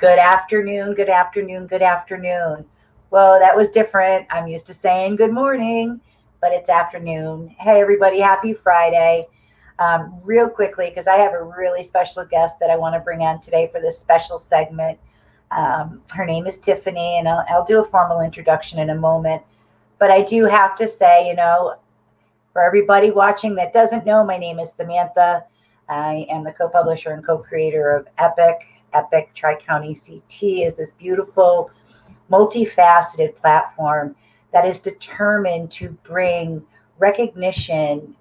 Good afternoon, good afternoon, good afternoon. Well, that was different. I'm used to saying good morning, but it's afternoon. Hey, everybody, happy Friday. Real quickly, because I have a really special guest that I want to bring on today for this special segment. Her name is Typhanie, and I'll do a formal introduction in a moment. But I do have to say, for everybody watching that doesn't know, my name is Samantha. I am the co-publisher and co-creator of E.P.I.C. E.P.I.C Tri-County CT is this beautiful, multifaceted platform that is determined to bring recognition,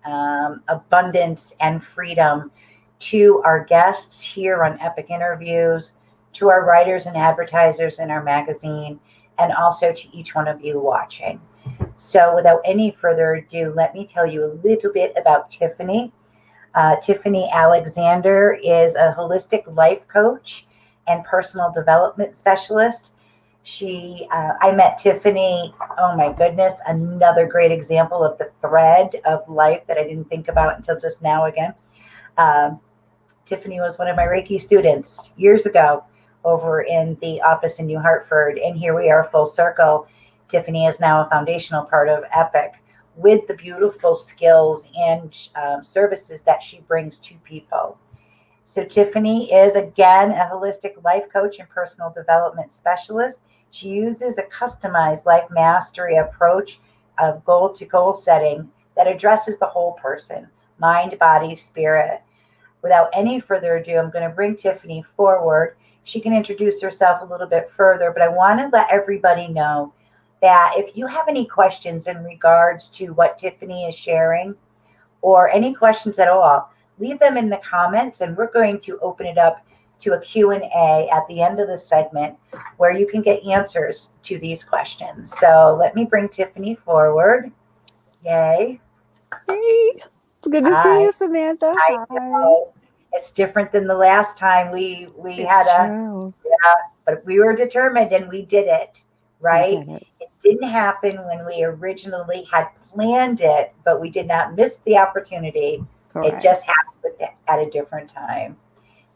abundance, and freedom to our guests here on E.P.I.C Interviews, to our writers and advertisers in our magazine, and also to each one of you watching. So without any further ado, let me tell you a little bit about Typhanie. Typhanie Alexander is a holistic life coach and personal development specialist. I met Typhanie, oh my goodness, another great example of the thread of life that I didn't think about until just now again. Typhanie was one of my Reiki students years ago over in the office in New Hartford, and here we are full circle. Typhanie is now a foundational part of E.P.I.C with the beautiful skills and services that she brings to people. So Typhanie is, again, a holistic life coach and personal development specialist. She uses a customized life mastery approach of goal to goal setting that addresses the whole person, mind, body, spirit. Without any further ado, I'm going to bring Typhanie forward. She can introduce herself a little bit further, but I want to let everybody know that if you have any questions in regards to what Typhanie is sharing or any questions at all, leave them in the comments and we're going to open it up to a Q&A at the end of the segment where you can get answers to these questions. So let me bring Typhanie forward. Yay. Hey, it's good to see you, Samantha. I know. It's different than the last time we had true. Yeah, but we were determined and we did it, right? It didn't happen when we originally had planned it, but we did not miss the opportunity. Correct. It just happened at a different time.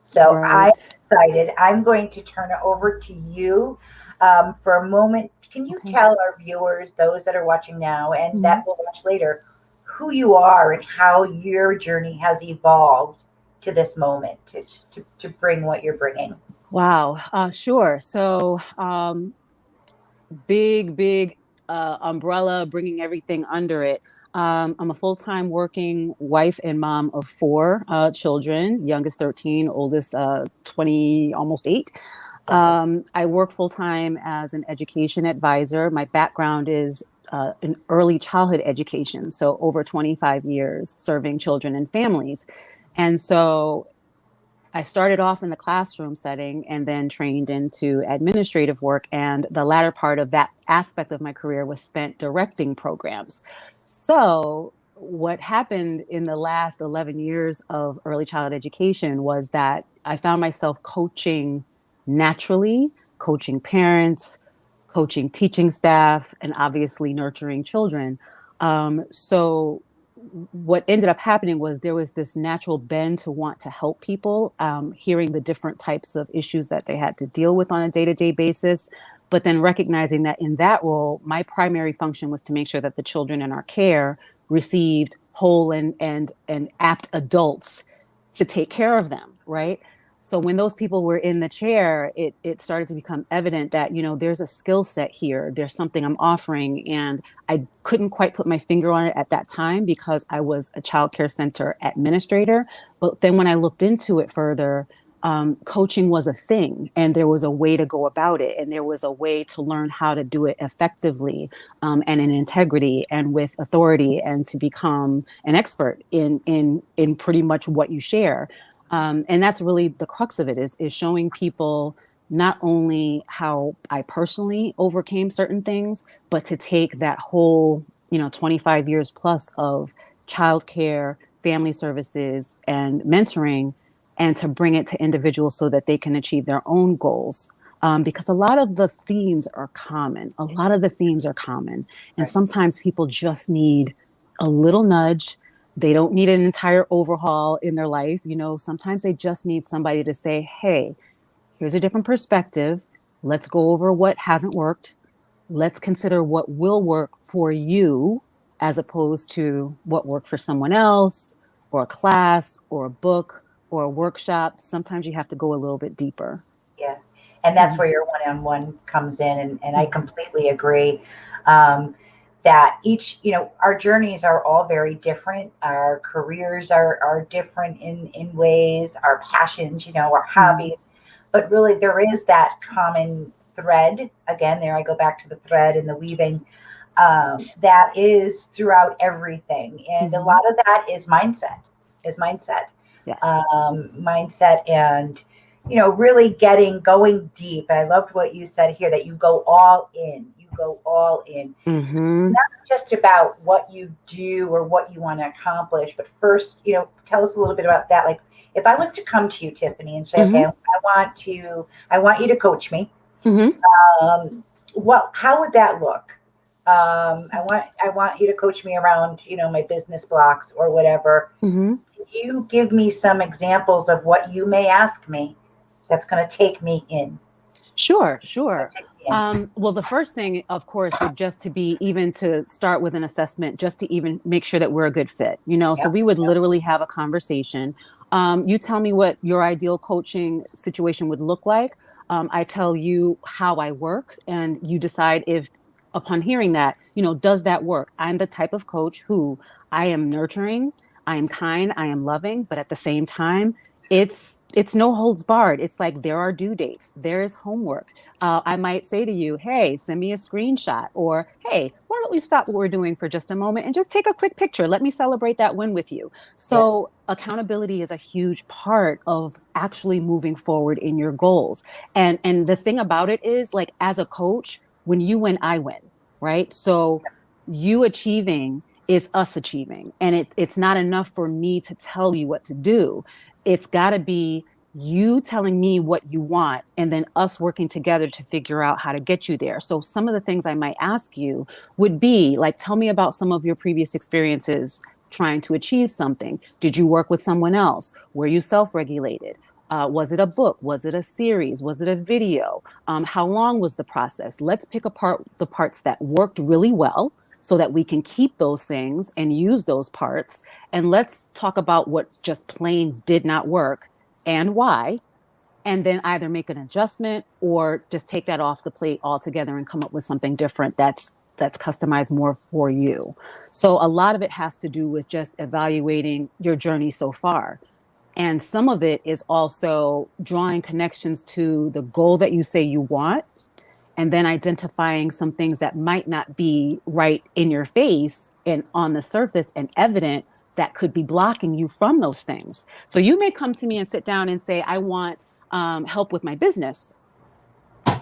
So I'm excited. I'm going to turn it over to you for a moment. Can you tell our viewers, those that are watching now and that will watch later, who you are and how your journey has evolved to this moment to bring what you're bringing? Wow. Sure. So big umbrella, bringing everything under it. I'm a full-time working wife and mom of 4 children, youngest 13, oldest 20, almost 8. I work full-time as an education advisor. My background is in early childhood education, so over 25 years serving children and families. And so I started off in the classroom setting and then trained into administrative work. And the latter part of that aspect of my career was spent directing programs. So what happened in the last 11 years of early childhood education was that I found myself coaching naturally, coaching parents, coaching teaching staff, and obviously nurturing children. So what ended up happening was there was this natural bend to want to help people, hearing the different types of issues that they had to deal with on a day-to-day basis, but then recognizing that in that role, my primary function was to make sure that the children in our care received whole and apt adults to take care of them, right? So when those people were in the chair, it started to become evident that, there's a skill set here. There's something I'm offering. And I couldn't quite put my finger on it at that time because I was a child care center administrator. But then when I looked into it further, coaching was a thing and there was a way to go about it. And there was a way to learn how to do it effectively and in integrity and with authority and to become an expert in pretty much what you share. And that's really the crux of it is showing people not only how I personally overcame certain things, but to take that whole, 25 years plus of childcare, family services, and mentoring, and to bring it to individuals so that they can achieve their own goals. Because a lot of the themes are common. And sometimes people just need a little nudge. They don't need an entire overhaul in their life. Sometimes they just need somebody to say, hey, Here's a different perspective. Let's go over what hasn't worked. Let's consider what will work for you as opposed to what worked for someone else or a class or a book or a workshop. Sometimes you have to go a little bit deeper. Yeah. And that's Mhm. where your one-on-one comes in. And I Mhm. completely agree. Um, that each, our journeys are all very different. Our careers are different in ways, our passions, our Mhm. hobbies, but really there is that common thread. Again, there I go back to the thread and the weaving, that is throughout everything. And a Mhm. lot of that is mindset, Yes. mindset and, really going deep. I loved what you said here, that you go all in, So it's Mhm. not just about what you do or what you want to accomplish, but first, tell us a little bit about that. Like, if I was to come to you, Tiffany, and say, okay, Mhm. I want you to coach me, Mhm. how would that look? I want you to coach me around, my business blocks or whatever. Mhm. Can you give me some examples of what you may ask me that's going to take me in? Sure, sure. Take me in. Well, the first thing, of course, would just to be even to start with an assessment, just to even make sure that we're a good fit, So Yep. we would literally have a conversation. You tell me what your ideal coaching situation would look like. I tell you how I work, and you decide if, upon hearing that, does that work? I'm the type of coach who I am nurturing, I am kind, I am loving, but at the same time, it's no holds barred. It's like there are due dates, there is homework. I might say to you, hey, send me a screenshot, or hey, why don't we stop what we're doing for just a moment and just take a quick picture? Let me celebrate that win with you. Yeah. So accountability is a huge part of actually moving forward in your goals. And the thing about it is, like, as a coach, when you win, I win, right? So you achieving is us achieving. And it's not enough for me to tell you what to do. It's got to be you telling me what you want and then us working together to figure out how to get you there. So some of the things I might ask you would be like, tell me about some of your previous experiences trying to achieve something. Did you work with someone else? Were you self-regulated? Was it a book? Was it a series? Was it a video? How long was the process? Let's pick apart the parts that worked really well so that we can keep those things and use those parts. And let's talk about what just plain did not work and why, and then either make an adjustment or just take that off the plate altogether and come up with something different that's customized more for you. So a lot of it has to do with just evaluating your journey so far. And some of it is also drawing connections to the goal that you say you want, and then identifying some things that might not be right in your face and on the surface and evident that could be blocking you from those things. So you may come to me and sit down and say, I want help with my business,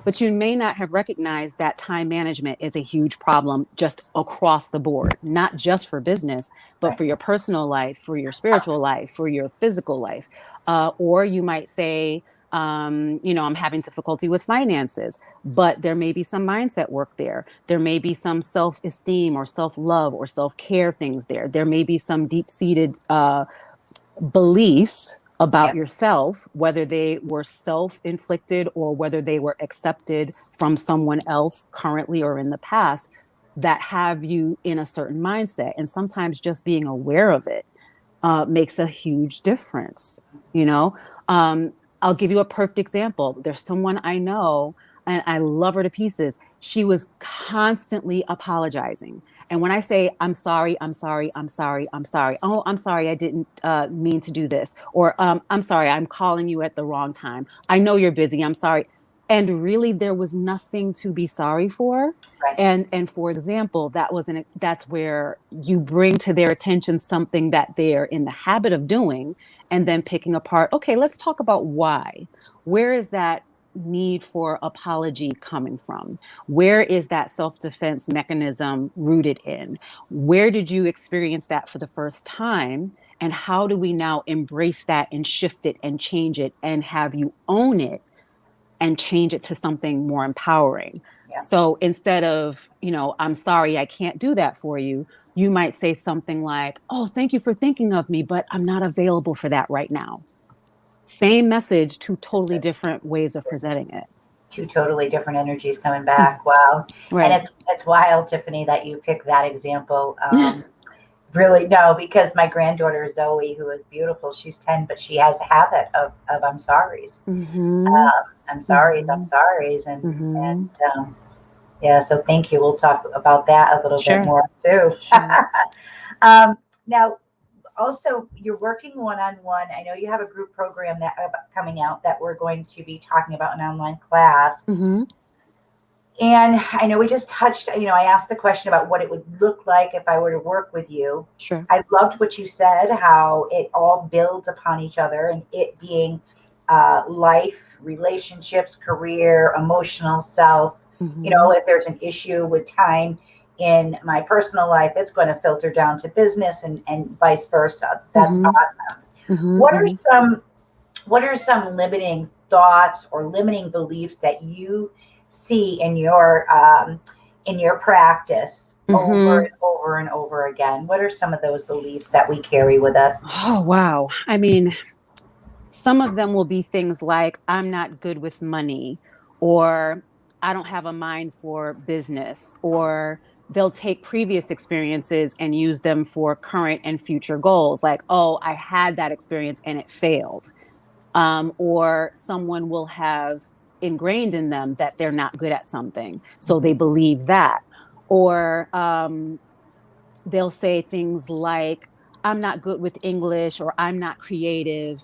but you may not have recognized that time management is a huge problem just across the board, not just for business, but Right. for your personal life, for your spiritual life, for your physical life. Or you might say, I'm having difficulty with finances, but there may be some mindset work there. There may be some self esteem or self love or self care things there. There may be some deep seated beliefs about Yeah. yourself, whether they were self inflicted or whether they were accepted from someone else currently or in the past, that have you in a certain mindset. And sometimes just being aware of it makes a huge difference. You know, um, I'll give you a perfect example. There's someone I know, and I love her to pieces. She was constantly apologizing. And when I say, I'm sorry, I'm sorry, I'm sorry, I'm sorry. Oh, I'm sorry, I didn't mean to do this. Or I'm sorry, I'm calling you at the wrong time. I know you're busy. I'm sorry. And really, there was nothing to be sorry for. Right. And for example, that's where you bring to their attention something that they're in the habit of doing, and then picking apart, okay, let's talk about why. Where is that need for apology coming from? Where is that self-defense mechanism rooted in? Where did you experience that for the first time? And how do we now embrace that and shift it and change it and have you own it and change it to something more empowering? Yeah. So instead of, I'm sorry, I can't do that for you, you might say something like, oh, thank you for thinking of me, but I'm not available for that right now. Same message, two totally different ways of presenting it. Two totally different energies coming back. Wow. And Right. it's wild, Tiffany, that you picked that example. Really, no, because my granddaughter Zoe, who is beautiful, she's 10, but she has a habit of I'm sorry's. Mm-hmm. I'm sorry's, I'm Mm-hmm. sorry's. Mm-hmm. Yeah, so thank you. We'll talk about that a little bit Sure. more too. Sure. Now, also, you're working one-on-one. I know you have a group program that coming out that we're going to be talking about an online class. Mm-hmm. And I know we just touched, I asked the question about what it would look like if I were to work with you. Sure. I loved what you said, how it all builds upon each other, and it being life, relationships, career, emotional self. Mm-hmm. If there's an issue with time in my personal life, it's going to filter down to business and vice versa. That's Mm-hmm. awesome. Mm-hmm. What are Mm-hmm. some limiting thoughts or limiting beliefs that you see in your practice over Mm-hmm. and over and over again? What are some of those beliefs that we carry with us? Oh, wow. I mean, some of them will be things like, I'm not good with money, or I don't have a mind for business, or they'll take previous experiences and use them for current and future goals. Like, oh, I had that experience and it failed. Or someone will have ingrained in them that they're not good at something. So they believe that. Or they'll say things like, I'm not good with English, or I'm not creative.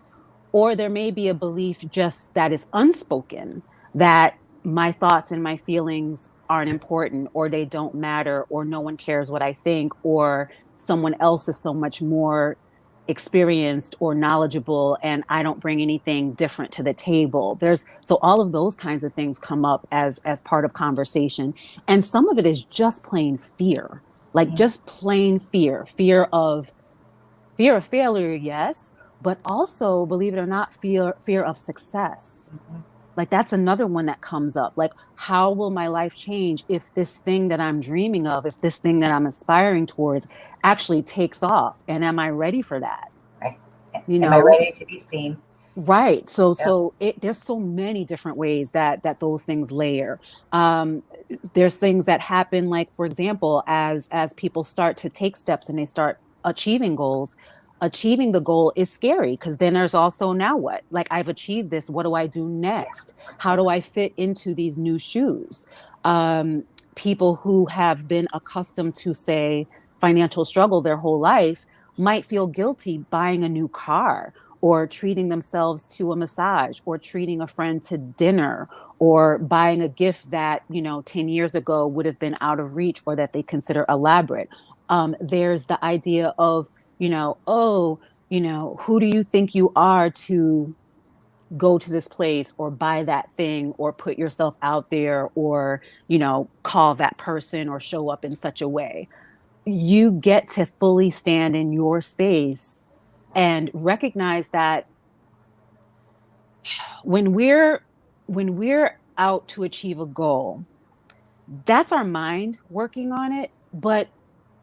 Or there may be a belief just that is unspoken, that my thoughts and my feelings aren't important, or they don't matter, or no one cares what I think, or someone else is so much more experienced or knowledgeable and I don't bring anything different to the table. There's so all of those kinds of things come up as part of conversation. And some of it is just plain fear, like Mhm. just plain fear of failure, yes, but also, believe it or not, fear of success. Mhm. Like that's another one that comes up. Like, how will my life change if this thing that I'm dreaming of, if this thing that I'm aspiring towards actually takes off? And am I ready for that? Right. You Am I know, ready to be seen? right. So Yep. there's so many different ways that those things layer. Um, there's things that happen, like for example, as people start to take steps and they start achieving goals. Achieving the goal is scary because then there's also, now what? Like, I've achieved this. What do I do Yeah. next? How do I fit into these new shoes? Um, People who have been accustomed to, say, financial struggle their whole life might feel guilty buying a new car, or treating themselves to a massage, or treating a friend to dinner, or buying a gift that 10 years ago would have been out of reach or that they consider elaborate. There's the idea of, oh, who do you think you are to go to this place or buy that thing or put yourself out there, or call that person or show up in such a way. You get to fully stand in your space and recognize that when we're out to achieve a goal, that's our mind working on it. But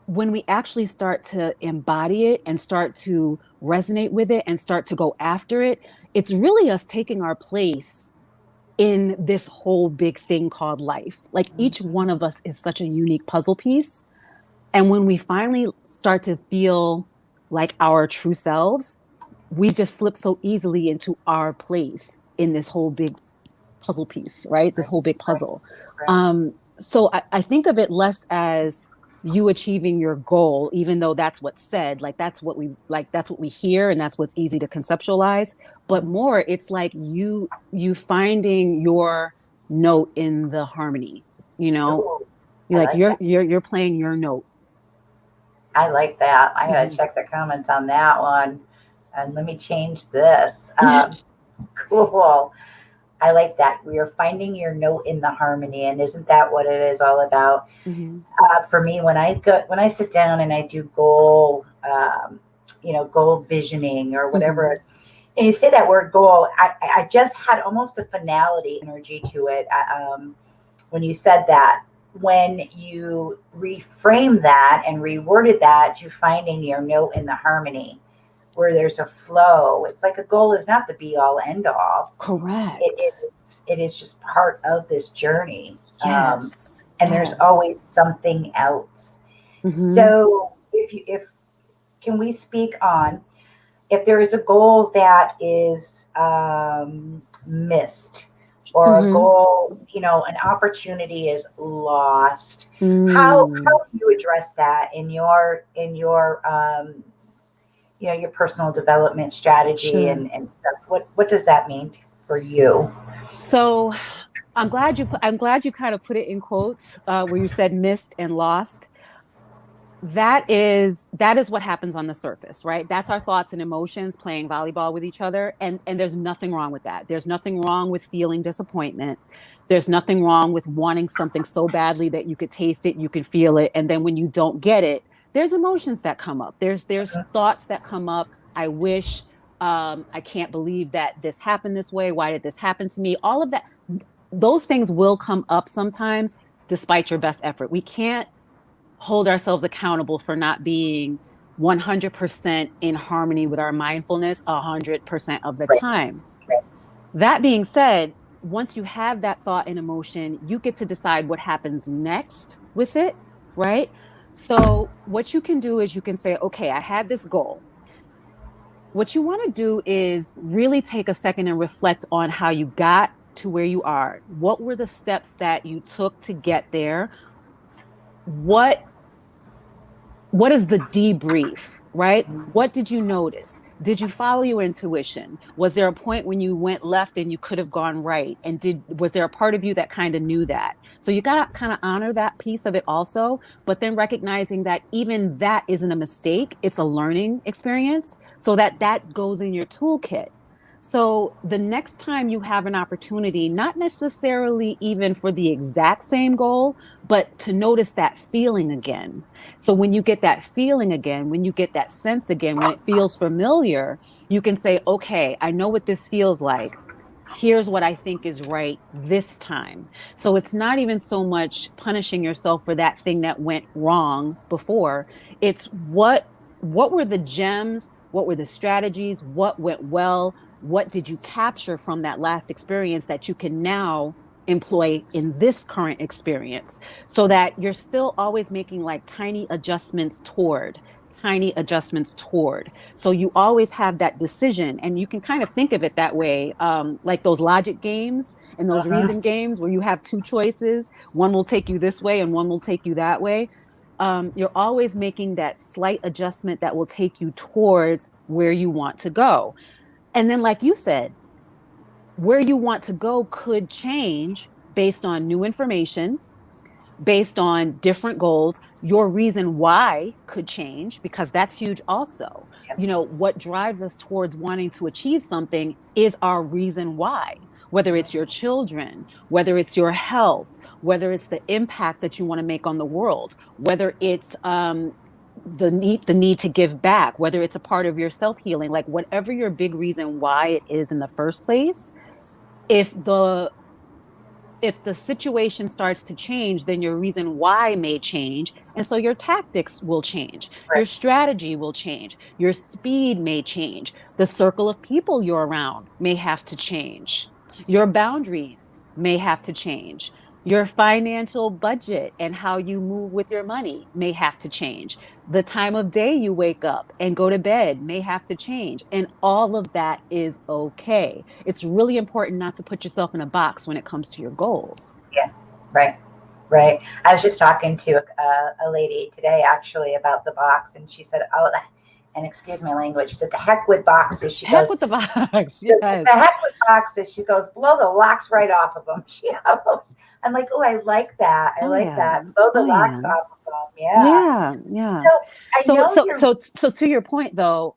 when we actually start to embody it and start to resonate with it and start to go after it, it's really us taking our place in this whole big thing called life. Like, each one of us is such a unique puzzle piece. And when we finally start to feel like our true selves, we just slip so easily into our place in this whole big puzzle piece, right? This Right. whole big Right. puzzle. Right. So I think of it less as you achieving your goal, even though that's what's said, that's what we hear, and that's what's easy to conceptualize. But Mhm. more, it's like you finding your note in the harmony. You know, Ooh, you're I like like that. you're playing your note. I like that. I gotta Mhm. check the comments on that one. And let me change this. Cool. I like that. We are finding your note in the harmony, and isn't that what it is all about? Mhm. For me, when I sit down and I do goal visioning or whatever, Mhm. and you say that word goal, I just had almost a finality energy to it. When you said that, when you reframe that and reworded that to finding your note in the harmony, where there's a flow. It's like a goal is not the be all end all. Correct. It is just part of this journey. Yes. And there's Yes. always something else. Mm-hmm. So if can we speak on if there is a goal that is missed, or a Mm-hmm. goal, an opportunity is lost, how Mm. do you address that in your your personal development strategy Sure. and stuff? What does that mean for you? So I'm glad you kind of put it in quotes where you said missed and lost. That is what happens on the surface, right? That's our thoughts and emotions playing volleyball with each other, and there's nothing wrong with that. There's nothing wrong with feeling disappointment. There's nothing wrong with wanting something so badly that you could taste it, you can feel it, and then when you don't get it, there's emotions that come up. There's thoughts that come up. I wish, I can't believe that this happened this way. Why did this happen to me? All of that, those things will come up sometimes despite your best effort. We can't hold ourselves accountable for not being 100% in harmony with our mindfulness 100% of the Right, time. right. That being said, once you have that thought and emotion, you get to decide what happens next with it, right? So, what you can do is you can say, okay, I had this goal. What you want to do is really take a second and reflect on how you got to where you are. What were the steps that you took to get there? What what is the debrief, right? What did you notice? Did you follow your intuition? Was there a point when you went left and you could have gone right? And was there a part of you that kind of knew that? So you got to kind of honor that piece of it also, but then recognizing that even that isn't a mistake, it's a learning experience, so that that goes in your toolkit. So the next time you have an opportunity, not necessarily even for the exact same goal, but to notice that feeling again. So when you get that feeling again, when you get that sense again, when it feels familiar, you can say, okay, I know what this feels like. Here's what I think is right this time. So it's not even so much punishing yourself for that thing that went wrong before. It's what were the gems? What were the strategies? What went well? What did you capture from that last experience that you can now employ in this current experience, so that you're still always making like tiny adjustments toward. So you always have that decision, and you can kind of think of it that way, like those logic games and those Uh-huh. reason games where you have two choices. One will take you this way and one will take you that way. You're always making that slight adjustment that will take you towards where you want to go. And then, like you said, where you want to go could change based on new information, based on different goals. Your reason why could change, because that's huge also. Yeah. You know, what drives us towards wanting to achieve something is our reason why, whether it's your children, whether it's your health, whether it's the impact that you want to make on the world, whether it's the need to give back, whether it's a part of your self healing, like whatever your big reason why it is in the first place. If the if the situation starts to change, then your reason why may change. And so your tactics will change. Your Right. strategy will change. Your speed may change. The circle of people you're around may have to change. Your boundaries may have to change. Your financial budget and how you move with your money may have to change. The time of day you wake up and go to bed may have to change. And all of that is okay. It's really important not to put yourself in a box when it comes to your goals. Yeah. Right. Right. I was just talking to a lady today actually about the box, and she said, "Oh, and excuse my language." She said, "The heck with boxes." She Heck goes, with the box. "The Yes. heck with boxes." She goes, "Blow the locks right off of them." She goes, I'm like, "Oh, I like that. I Oh like yeah. that. Blow the Oh locks yeah. off of them." Yeah. Yeah. Yeah. So I So know so you're. so so to your point though,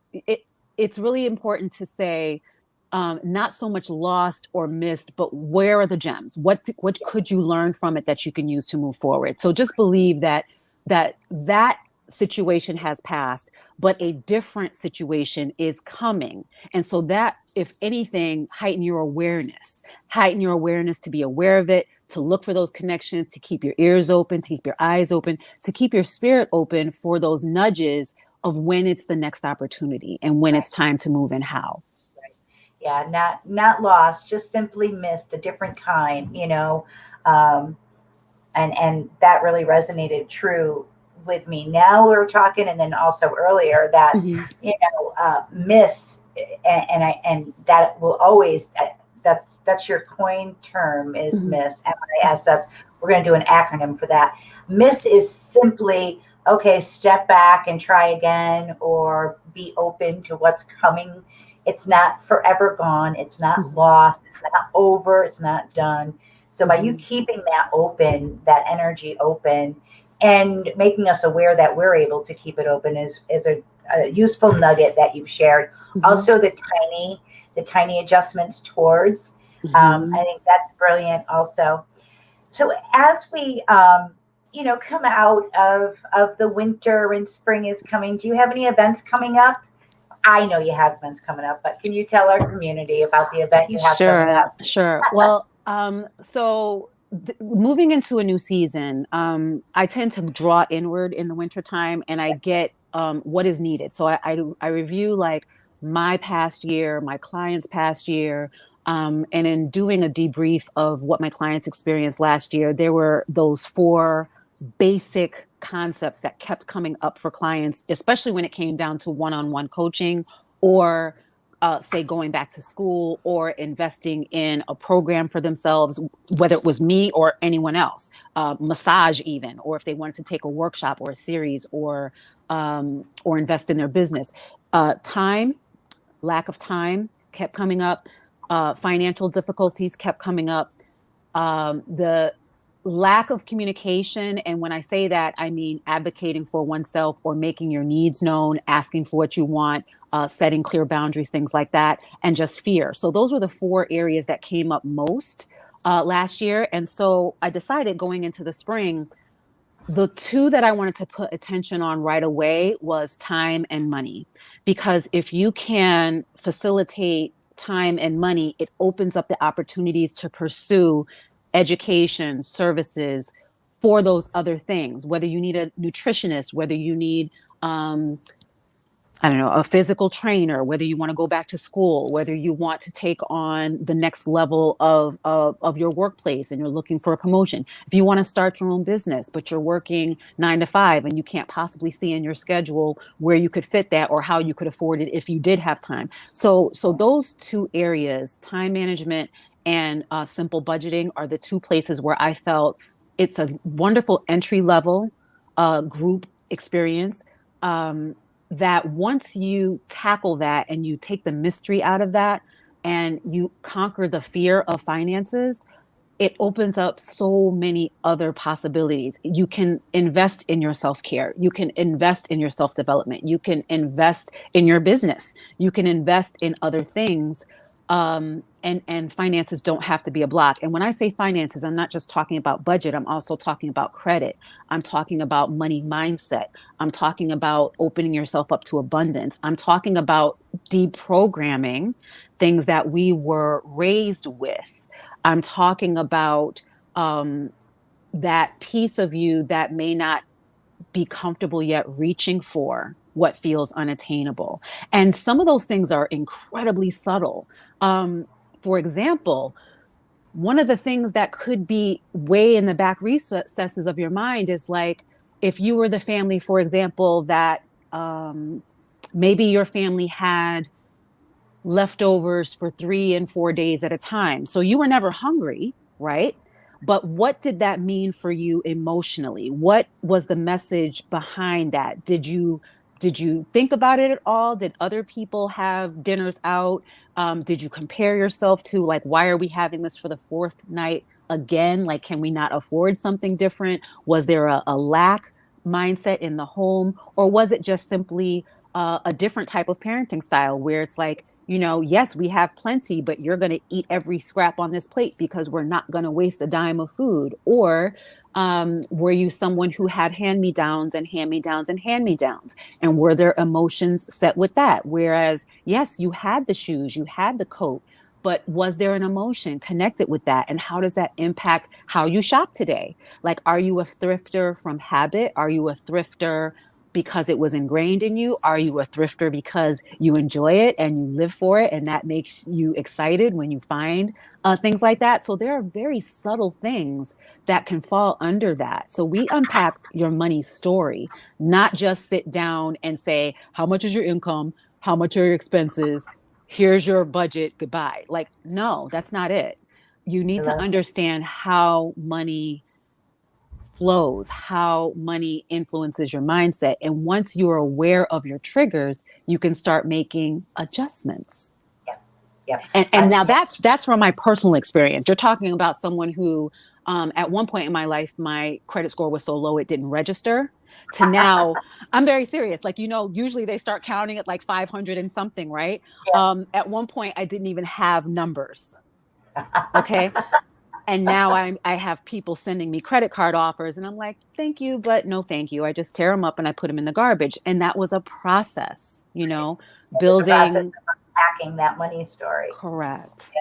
it's really important to say, not so much lost or missed, but where are the gems? What could you learn from it that you can use to move forward? So just believe that situation has passed, but a different situation is coming. And so that, if anything, heighten your awareness to be aware of it, to look for those connections, to keep your ears open, to keep your eyes open, to keep your spirit open for those nudges. of when it's the next opportunity and when Right. it's time to move and how. Right. Yeah, not lost, just simply missed a different time, um, and that really resonated true with me. Now we're talking, and then also earlier that Mm-hmm. miss, and that will always that's your coin term is Mm-hmm. miss, MISS. We're going to do an acronym for that. Miss is simply okay, step back and try again, or be open to what's coming. It's not forever gone, it's not Mm-hmm. lost, it's not over, it's not done. So by you Mm-hmm. keeping that open, that energy open, and making us aware that we're able to keep it open is a useful nugget that you've shared. Mm-hmm. Also, the tiny adjustments towards. I Mm-hmm. think that's brilliant. Also, so as we come out of the winter and spring is coming, do you have any events coming up? I know you have events coming up, but can you tell our community about the event you have coming Sure, up? sure. Well, moving into a new season, I tend to draw inward in the wintertime and I get what is needed. So I review like my past year, my clients' past year, and in doing a debrief of what my clients experienced last year, there were those four basic concepts that kept coming up for clients, especially when it came down to one-on-one coaching or say going back to school or investing in a program for themselves, whether it was me or anyone else, massage even, or if they wanted to take a workshop or a series or invest in their business. Time, lack of time kept coming up. Financial difficulties kept coming up. The lack of communication, and when I say that, I mean advocating for oneself or making your needs known, asking for what you want, setting clear boundaries, things like that, and just fear. So those were the four areas that came up most last year. And so I decided going into the spring, the two that I wanted to put attention on right away was time and money. Because if you can facilitate time and money, it opens up the opportunities to pursue education, services for those other things, whether you need a nutritionist, whether you need um, I don't know, a physical trainer, whether you want to go back to school, whether you want to take on the next level of your workplace and you're looking for a promotion. If you want to start your own business, but you're working 9 to 5 and you can't possibly see in your schedule where you could fit that or how you could afford it if you did have time. So those two areas, time management and simple budgeting, are the two places where I felt it's a wonderful entry level group experience. Um, that once you tackle that and you take the mystery out of that and you conquer the fear of finances, it opens up so many other possibilities. You can invest in your self care. You can invest in your self development. You can invest in your business. You can invest in other things. And finances don't have to be a block. And when I say finances, I'm not just talking about budget. I'm also talking about credit. I'm talking about money mindset. I'm talking about opening yourself up to abundance. I'm talking about deprogramming things that we were raised with. I'm talking about um, that piece of you that may not be comfortable yet reaching for what feels unattainable. And some of those things are incredibly subtle. For example, one of the things that could be way in the back recesses of your mind is like if you were the family, for example, that um, maybe your family had leftovers for 3 and 4 days at a time. So you were never hungry, right? But what did that mean for you emotionally? What was the message behind that? Did you think about it at all? Did other people have dinners out? Did you compare yourself to like why are we having this for the fourth night again? Like can we not afford something different? Was there a lack mindset in the home, or was it just simply a different type of parenting style where it's like yes, we have plenty, but you're going to eat every scrap on this plate because we're not going to waste a dime of food? Or were you someone who had hand me downs and hand me downs and hand me downs? And were there emotions set with that? Whereas, yes, you had the shoes, you had the coat, but was there an emotion connected with that? And how does that impact how you shop today? Like, are you a thrifter from habit? Are you a thrifter because it was ingrained in you? Are you a thrifter because you enjoy it and you live for it, and that makes you excited when you find things like that? So there are very subtle things that can fall under that. So we unpack your money story, not just sit down and say, how much is your income? How much are your expenses? Here's your budget. Goodbye. Like, no, that's not it. You I need to love understand how money flows, how money influences your mindset. And once you're aware of your triggers, you can start making adjustments. Yep. Yep. And now that's from my personal experience. You're talking about someone who, at one point in my life, my credit score was so low it didn't register. To now, I'm very serious. Like, usually they start counting at like 500 and something, right? At one point, I didn't even have numbers. Okay. And now I have people sending me credit card offers, and I'm like, thank you, but no, thank you. I just tear them up and I put them in the garbage. And that was a process, It's a process building. of unpacking that money story. Correct.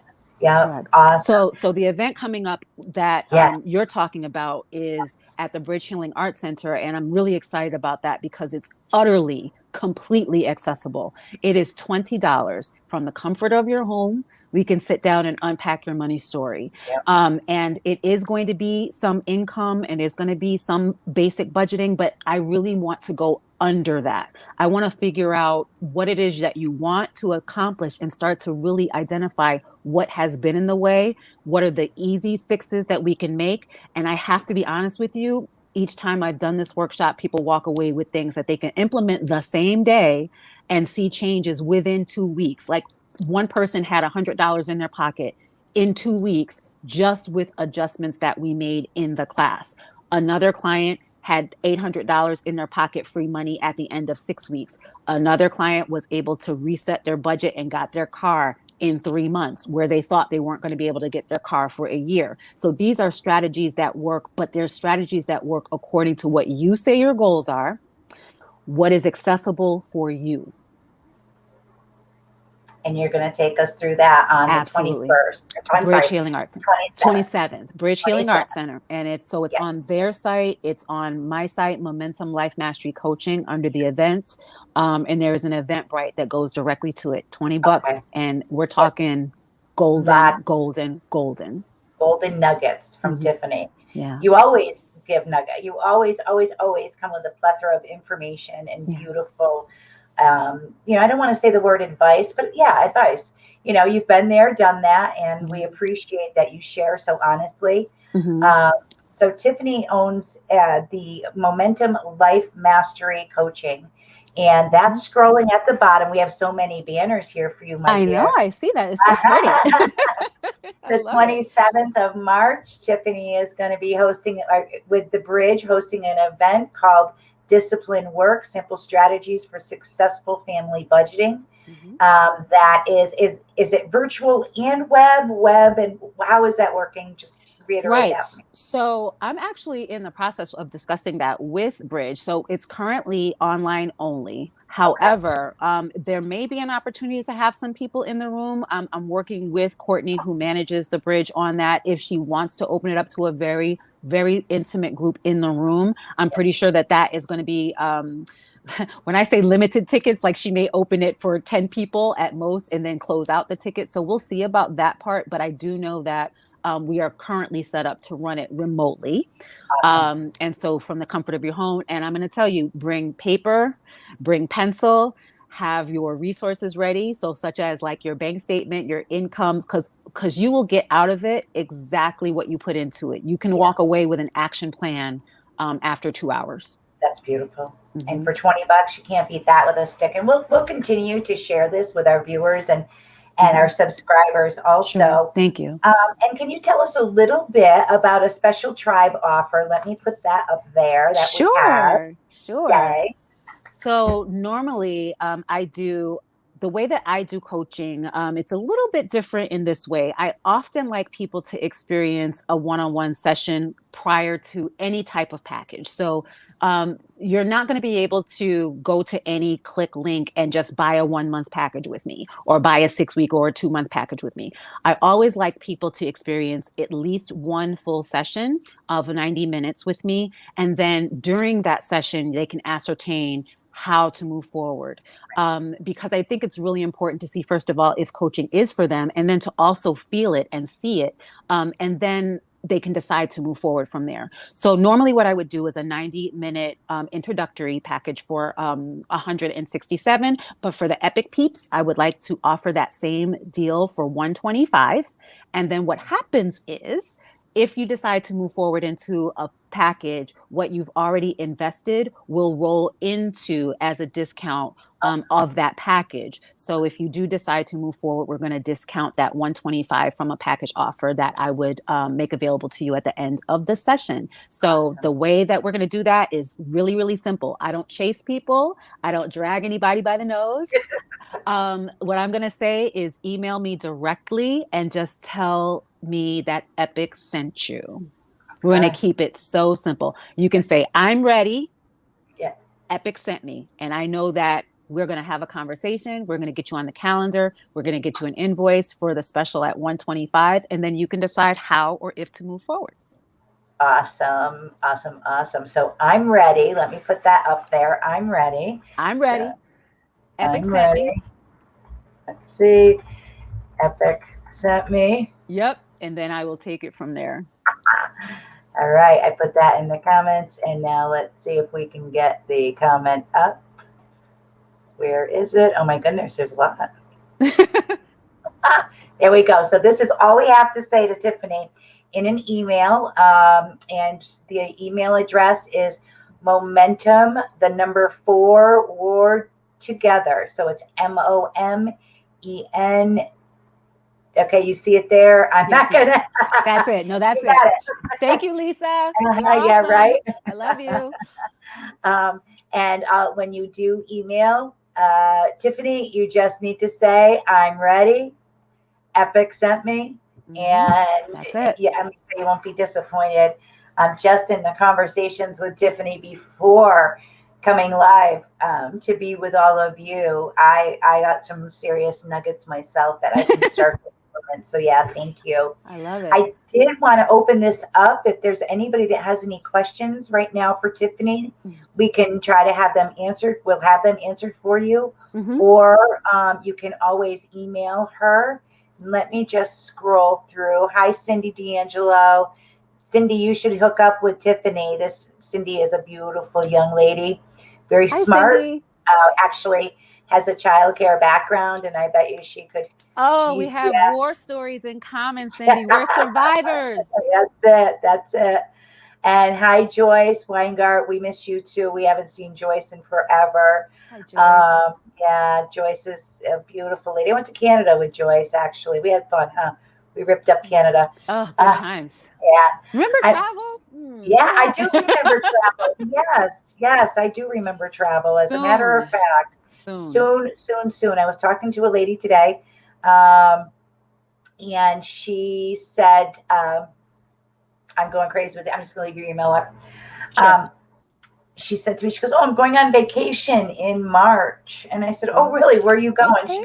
Yeah. Correct. Awesome. So the event coming up that Yes. you're talking about is at the Bridge Healing Arts Center, and I'm really excited about that because it's utterly, completely accessible. It is $20 from the comfort of your home. We can sit down and unpack your money story, Yep. and it is going to be some income and it's going to be some basic budgeting, but I really want to go under that. I want to figure out what it is that you want to accomplish and start to really identify what has been in the way, what are the easy fixes that we can make. And I have to be honest with you, each time I've done this workshop, people walk away with things that they can implement the same day and see changes within 2 weeks. Like one person had $100 in their pocket in 2 weeks just with adjustments that we made in the class. Another client had $800 in their pocket, free money at the end of 6 weeks. Another client was able to reset their budget and got their car in 3 months where they thought they weren't going to be able to get their car for a year. So these are strategies that work, but they're strategies that work according to what you say your goals are, what is accessible for you. And you're going to take us through that on the Absolutely. 21st. I'm Bridge sorry, Healing Arts 27th. 27th, Bridge Healing 27th. Arts Center. And it's Yeah. on their site, it's on my site, Momentum Life Mastery Coaching, under the events. And there's an Eventbrite that goes directly to it. Okay. $20, and we're Yep. talking golden, Lots golden, golden. golden nuggets from Mm-hmm. Typhanie. Yeah. You always give nugget. You always, always, always come with a plethora of information and Yes. beautiful. I don't want to say the word advice, but yeah, advice. You've been there, done that, and we appreciate that you share so honestly. Mm-hmm. So Typhanie owns the Momentum Life Mastery Coaching, and that's scrolling at the bottom. We have so many banners here for you, my dear. I know, I see that. It's so pretty. The 27th of March, Typhanie is going to be hosting with the Bridge, hosting an event called Discipline Work: Simple Strategies for Successful Family Budgeting. Mm-hmm. That is it virtual and web, and how is that working? Just reiterate that. So I'm actually in the process of discussing that with Bridge. So it's currently online only. However, there may be an opportunity to have some people in the room. I'm working with Courtney, who manages the Bridge, on that. If she wants to open it up to a very, very intimate group in the room, I'm pretty sure that is going to be, when I say limited tickets, like she may open it for 10 people at most and then close out the ticket. So we'll see about that part. But I do know that we are currently set up to run it remotely. Awesome. And so from the comfort of your home. And I'm going to tell you, bring paper, bring pencil, have your resources ready. So such as like your bank statement, your incomes, because you will get out of it exactly what you put into it. You can walk away with an action plan after 2 hours. That's beautiful. Mm-hmm. And for $20, you can't beat that with a stick. And we'll continue to share this with our viewers and our subscribers also. Sure. Thank you. And can you tell us a little bit about a special tribe offer? Let me put that up there. That Sure. we have. Sure. Okay. So normally I do the way that I do coaching, it's a little bit different in this way. I often like people to experience a one-on-one session prior to any type of package. So you're not going to be able to go to any click link and just buy a 1 month package with me or buy a 6 week or a 2 month package with me. I always like people to experience at least one full session of 90 minutes with me. And then during that session, they can ascertain how to move forward. Because I think it's really important to see, first of all, if coaching is for them, and then to also feel it and see it. And then they can decide to move forward from there. So normally what I would do is a 90-minute introductory package for 167. But for the Epic peeps, I would like to offer that same deal for 125. And then what happens is if you decide to move forward into a package, what you've already invested will roll into as a discount of that package. So if you do decide to move forward, we're going to discount that 125 from a package offer that I would make available to you at the end of the session. So Awesome. the way that we're going to do that is really, really simple. I don't chase people. I don't drag anybody by the nose. What I'm going to say is email me directly and just tell me that Epic sent you. We're going to Okay. keep it so simple. You can say, I'm ready. Yeah. Epic sent me. And I know that we're going to have a conversation. We're going to get you on the calendar. We're going to get you an invoice for the special at 125. And then you can decide how or if to move forward. Awesome. Awesome. Awesome. So I'm ready. Let me put that up there. I'm ready. I'm So ready. Epic I'm sent me. ready. Let's see. Epic sent me. Yep. And then I will take it from there. All right. I put that in the comments. And now let's see if we can get the comment up. Where is it? Oh my goodness. There's a lot. There we go. So this is all we have to say to Typhanie in an email. And the email address is momentum, the number 4 word together. So it's MOMEN. Okay, you see it there. I'm Yes, not gonna. that's it. No, that's You got it. Thank you, Lisa. You're Yeah, awesome. right. I love you. And when you do email Typhanie, you just need to say, "I'm ready." Epic sent me, and That's it. yeah, I mean, you won't be disappointed. Just in the conversations with Typhanie before coming live to be with all of you, I got some serious nuggets myself that I can start with. So yeah, thank you. I love it. I did want to open this up. If there's anybody that has any questions right now for Typhanie, we can try to have them answered. We'll have them answered for you, or you can always email her. Let me just scroll through. Hi, Cindy D'Angelo. Cindy, you should hook up with Typhanie. This Cindy is a beautiful young lady, very Hi, smart. Cindy. Actually has a childcare background, and I bet you she could. Oh, we have war stories in common, Cindy. We're survivors. That's it. That's it. And hi, Joyce Weingart. We miss you too. We haven't seen Joyce in forever. Hi, Joyce. Yeah, Joyce is a beautiful lady. I went to Canada with Joyce, actually. We had fun, huh? We ripped up Canada. Oh, good times. Yeah. Remember travel? Yeah, I do remember travel. Yes, yes, I do remember travel. As a matter of fact, soon. I was talking to a lady today, and she said, I'm going crazy with it. I'm just going to leave your email up. Sure. She said to me, she goes, "Oh, I'm going on vacation in March." And I said, "Oh, really? Where are you going?" Okay.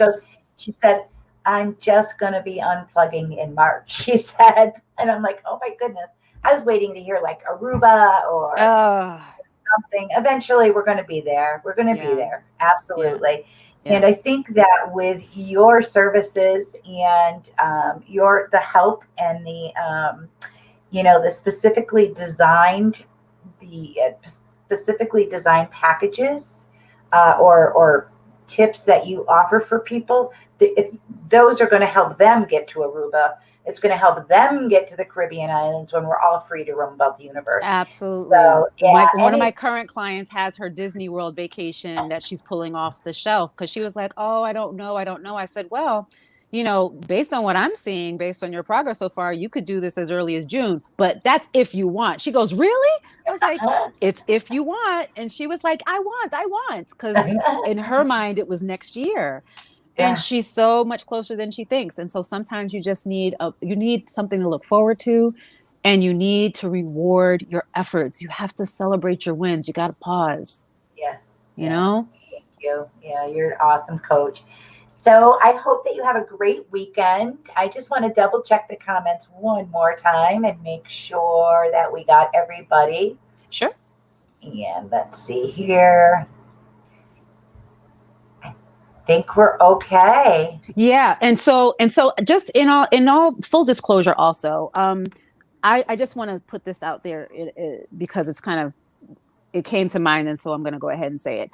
She said, "I'm just going to be unplugging in March," she said. And I'm like, oh my goodness. I was waiting to hear like Aruba or something. Eventually we're going to be there. We're going to be there. Absolutely. Yeah. And I think that with your services and the help and the, the specifically designed packages or tips that you offer for people, those are going to help them get to Aruba. It's going to help them get to the Caribbean islands when we're all free to roam about the universe. Absolutely. So, yeah, one of my current clients has her Disney World vacation that she's pulling off the shelf because she was like, "Oh, I don't know. I said, "Well, based on what I'm seeing, based on your progress so far, you could do this as early as June, but that's if you want." She goes, "Really?" I was like, "It's if you want." And she was like, I want. Because in her mind, it was next year. And Yeah. she's so much closer than she thinks. And so sometimes you just need you need something to look forward to, and you need to reward your efforts. You have to celebrate your wins. You got to pause, Yeah. you Yeah. know? Thank you. Yeah, you're an awesome coach. So I hope that you have a great weekend. I just want to double check the comments one more time and make sure that we got everybody. Sure. And let's see here. I think we're okay. Yeah. And so just in all full disclosure also, I just want to put this out there because it's kind of it came to mind, and so I'm going to go ahead and say it.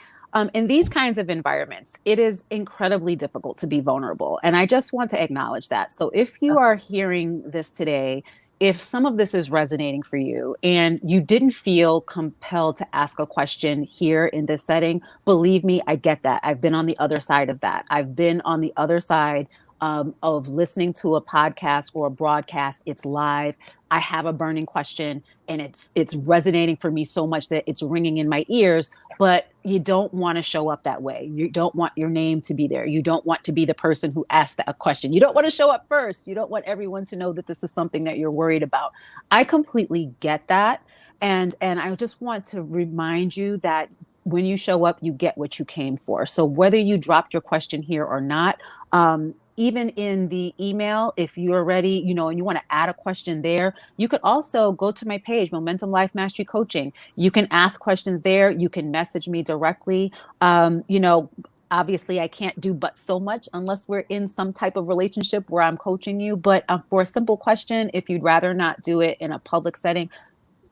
In these kinds of environments, it is incredibly difficult to be vulnerable, and I just want to acknowledge that. So, if you are hearing this today, if some of this is resonating for you and you didn't feel compelled to ask a question here in this setting, believe me, I get that. I've been on the other side of that. I've been on the other side of listening to a podcast or a broadcast. It's live. I have a burning question and it's resonating for me so much that it's ringing in my ears, but you don't want to show up that way. You don't want your name to be there. You don't want to be the person who asked that question. You don't want to show up first. You don't want everyone to know that this is something that you're worried about. I completely get that. And I just want to remind you that when you show up, you get what you came for. So whether you dropped your question here or not, even in the email, if you're ready, you know, and you want to add a question there, you could also go to my page, Momentum Life Mastery Coaching. You can ask questions there. You can message me directly. You know, obviously, I can't do but so much unless we're in some type of relationship where I'm coaching you. But for a simple question, if you'd rather not do it in a public setting,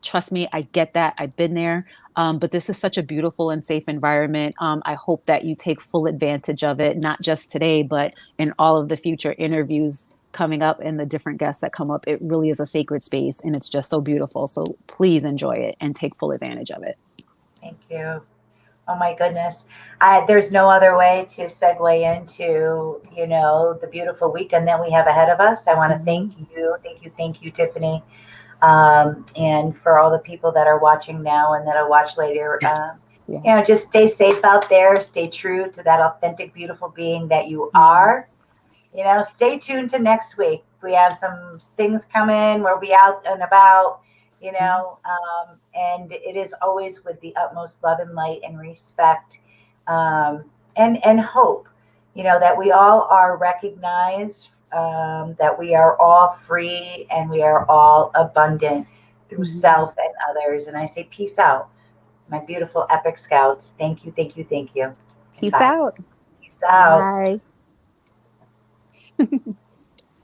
trust me, I get that. I've been there. But this is such a beautiful and safe environment. I hope that you take full advantage of it, not just today, but in all of the future interviews coming up and the different guests that come up. It really is a sacred space and it's just so beautiful. So please enjoy it and take full advantage of it. Thank you. Oh my goodness. There's no other way to segue into, the beautiful weekend that we have ahead of us. I want to Mm-hmm. thank you, Tiffany. And for all the people that are watching now and that'll watch later, Yeah. just stay safe out there, stay true to that authentic, beautiful being that you Mm-hmm. are. Stay tuned to next week. We have some things coming. We'll be out and about, and it is always with the utmost love and light and respect, and hope, that we all are recognized, that we are all free and we are all abundant through Mm-hmm. self and others. And I say, peace out, my beautiful epic scouts. Thank you, thank you, thank you. And Peace bye. out. Peace out. Bye.